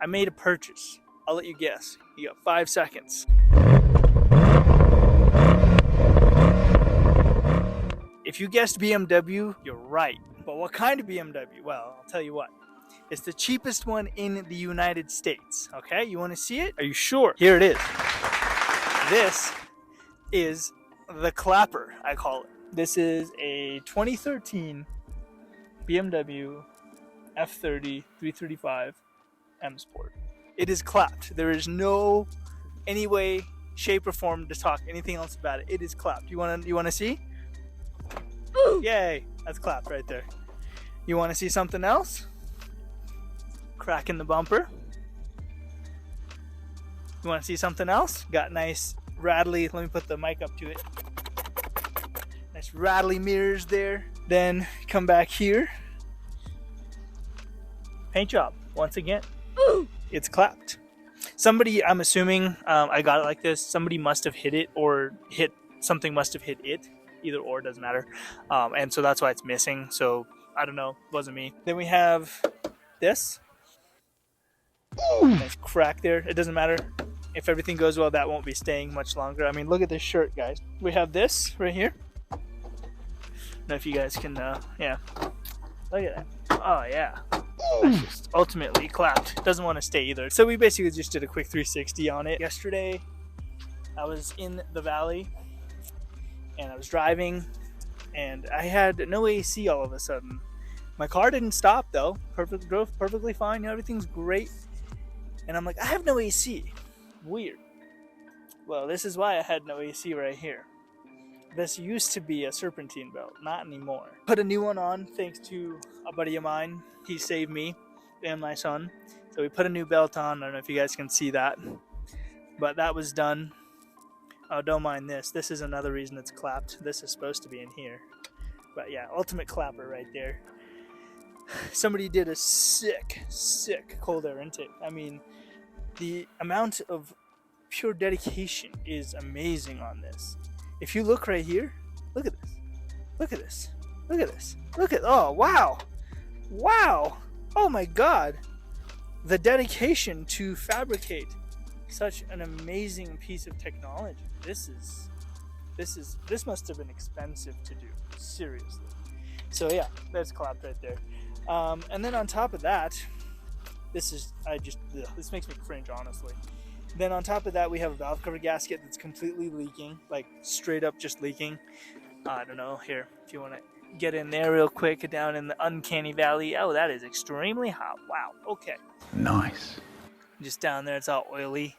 I made a purchase. I'll let you guess. You got 5 seconds. If you guessed BMW, you're right. But what kind of BMW? Well, I'll tell you what. It's the cheapest one in the United States. Okay, you want to see it? Are you sure? Here it is. This is the clapper, I call it. This is a 2013 BMW F30 335 M Sport. It is clapped. There is no any way, shape, or form to talk anything else about it. It is clapped. You wanna see? Ooh. Yay! That's clapped right there. You want to see something else? Crack in the bumper. You want to see something else? Got nice rattly. Let me put the mic up to it. Nice rattly mirrors there. Then come back here. Paint job once again. Ooh. It's clapped. Somebody, I'm assuming, I got it like this. Somebody must have hit it, or something must have hit it. Either or, doesn't matter. And so that's why it's missing. So I don't know. It wasn't me. Then we have this. Nice crack there. It doesn't matter. If everything goes well, that won't be staying much longer. I mean, look at this shirt, guys. We have this right here. I don't know if you guys can, yeah. Look at that. Oh, yeah. That's just ultimately clapped. Doesn't want to stay either. So we basically just did a quick 360 on it. Yesterday, I was in the valley, and I was driving, and I had no AC all of a sudden. My car didn't stop, though. Drove perfectly fine. You know, everything's great. And I'm like, I have no AC. Weird. Well, this is why I had no AC right here. This used to be a serpentine belt, not anymore. Put a new one on thanks to a buddy of mine. He saved me and my son. So we put a new belt on. I don't know if you guys can see that. But that was done. Oh, don't mind this. This is another reason it's clapped. This is supposed to be in here. But yeah, ultimate clapper right there. Somebody did a sick cold air intake. I mean, the amount of pure dedication is amazing on this. If you look right here, look at this. Look at this. Look at this. Look at, oh, wow. Wow. Oh my God. The dedication to fabricate such an amazing piece of technology. This must have been expensive to do. Seriously. So yeah, that's clapped right there. And then on top of that, this makes me cringe, honestly. Then on top of that, we have a valve cover gasket that's completely leaking, like straight up just leaking. I don't know, here, if you want to get in there real quick, down in the uncanny valley. Oh, that is extremely hot. Wow, okay. Nice. Just down there, it's all oily.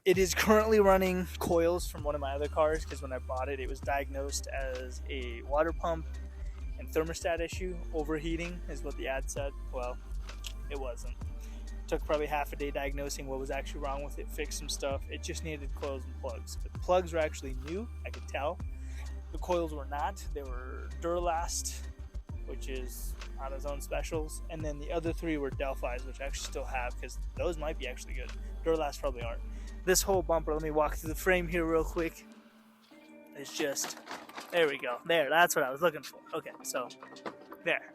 It is currently running coils from one of my other cars, because when I bought it, it was diagnosed as a water pump and thermostat issue. Overheating is what the ad said. Well, it wasn't. Took probably half a day diagnosing what was actually wrong with it, fixed some stuff. It just needed coils and plugs. But the plugs were actually new, I could tell. The coils were not. They were Duralast, which is AutoZone specials. And then the other three were Delphi's, which I actually still have, because those might be actually good. Duralast probably aren't. This whole bumper, let me walk through the frame here real quick. It's just, there we go. There, that's what I was looking for. Okay, so, there.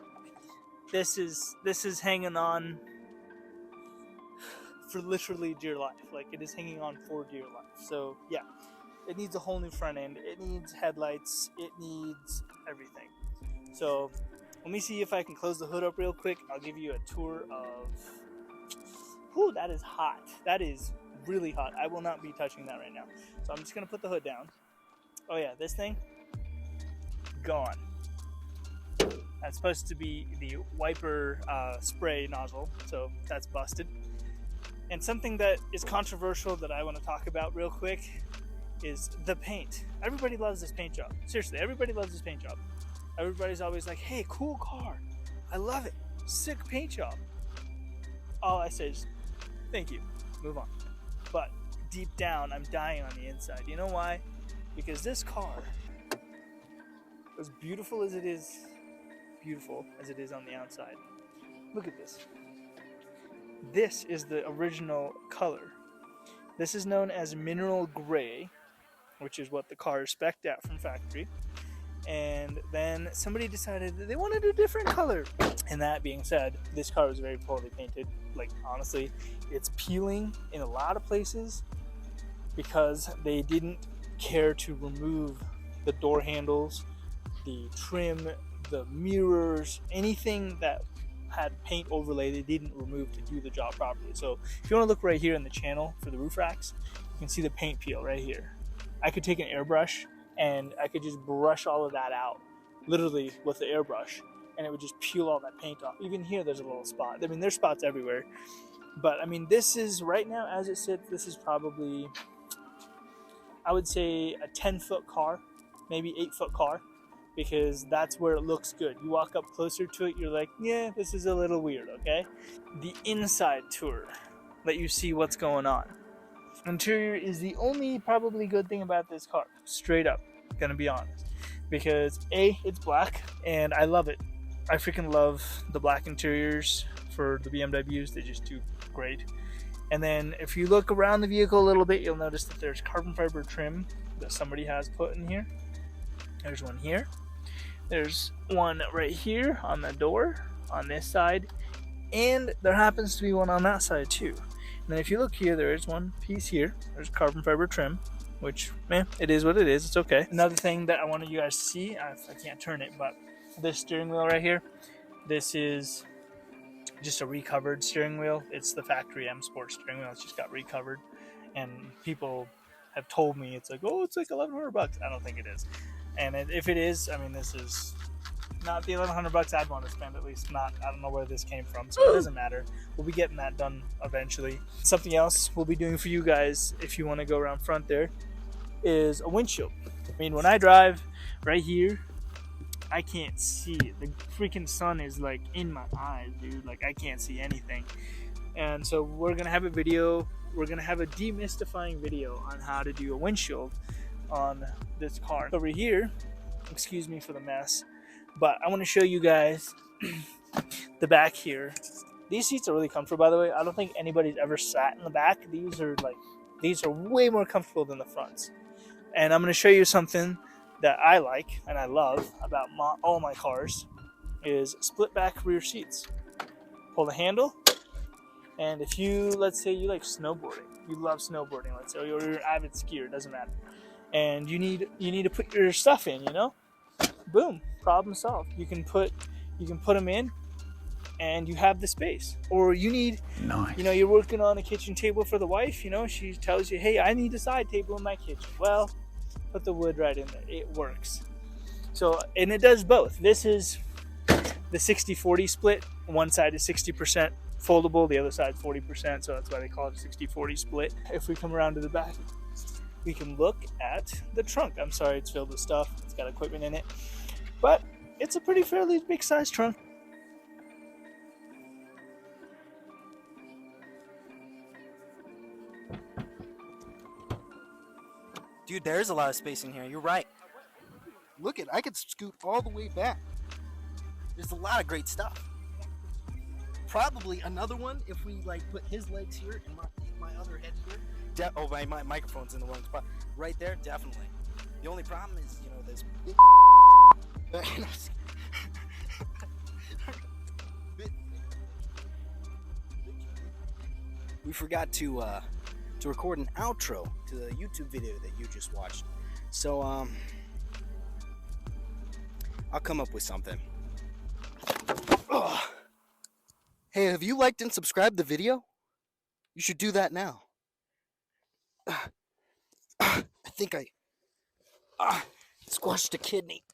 This is hanging on for literally dear life. Like, it is hanging on for dear life. So yeah, it needs a whole new front end. It needs headlights. It needs everything. So let me see if I can close the hood up real quick. I'll give you a tour of. Whew, that is hot. That is really hot. I will not be touching that right now. So I'm just gonna put the hood down. Oh yeah, this thing gone. That's supposed to be the wiper spray nozzle, so that's busted. And something that is controversial that I want to talk about real quick is the paint. Everybody loves this paint job. Seriously, everybody loves this paint job. Everybody's always like, hey, cool car. I love it. Sick paint job. All I say is, thank you. Move on. But deep down, I'm dying on the inside. You know why? Because this car, as beautiful as it is on the outside, look at this. This is the original color. This is known as mineral gray, which is what the car is spec'd at from factory. and then somebody decided that they wanted a different color. And that being said, this car was very poorly painted. Like, honestly, it's peeling in a lot of places because they didn't care to remove the door handles, the trim, the mirrors, anything that had paint overlay they didn't remove to do the job properly. So if you want to look right here in the channel for the roof racks, you can see the paint peel right here. I could take an airbrush and I could just brush all of that out, literally with the airbrush, and it would just peel all that paint off. Even here there's a little spot. I mean, there's spots everywhere. But I mean, this is, right now as it sits, this is probably, I would say, a 10-foot car, maybe 8-foot car, because that's where it looks good. You walk up closer to it, you're like, yeah, this is a little weird, okay? The inside tour, let you see what's going on. Interior is the only probably good thing about this car, straight up, gonna be honest. Because A, it's black, and I love it. I freaking love the black interiors for the BMWs, they just do great. And then if you look around the vehicle a little bit, you'll notice that there's carbon fiber trim that somebody has put in here. There's one here. There's one right here on the door on this side, and there happens to be one on that side too. And then if you look here, there is one piece here. There's carbon fiber trim, which, man, it is what it is. It's okay. Another thing that I wanted you guys to see, I can't turn it, but this steering wheel right here, this is just a recovered steering wheel. It's the factory M Sport steering wheel. It's just got recovered, and people have told me it's like, oh, it's like $1,100. I don't think it is. And if it is, I mean, this is not the $1,100 I'd want to spend, at least not. I don't know where this came from, so it doesn't matter. We'll be getting that done eventually. Something else we'll be doing for you guys, if you want to go around front there, is a windshield. I mean, when I drive right here, I can't see. The freaking sun is like in my eyes, dude. Like, I can't see anything. And so we're going to have a video. We're going to have a demystifying video on how to do a windshield on this car. Over here, excuse me for the mess, but I want to show you guys the back here. These seats are really comfortable, by the way. I don't think anybody's ever sat in the back. These are way more comfortable than the fronts. And I'm going to show you something that I like and I love about all my cars is split back rear seats. Pull the handle, and if you, let's say you like snowboarding, you love snowboarding, let's say, or you're an avid skier, doesn't matter, and you need to put your stuff in, you know, boom, problem solved. You can put them in, and you have the space. Or you need, nice. You know, you're working on a kitchen table for the wife. You know, she tells you, hey, I need a side table in my kitchen. Well, put the wood right in there. It works. So, and it does both. This is the 60-40 split. One side is 60% foldable, the other side 40%. So that's why they call it a 60-40 split. If we come around to the back, we can look at the trunk. I'm sorry, it's filled with stuff. It's got equipment in it, but it's a pretty fairly big size trunk. Dude, there's a lot of space in here. You're right. Look I could scoot all the way back. There's a lot of great stuff. Probably another one if we like put his legs here and my other head here. Oh, my microphone's in the wrong spot. Right there, definitely. The only problem is, you know, this big we forgot to record an outro to the YouTube video that you just watched. So I'll come up with something. Ugh. Hey, have you liked and subscribed the video? You should do that now. I think I squashed a kidney.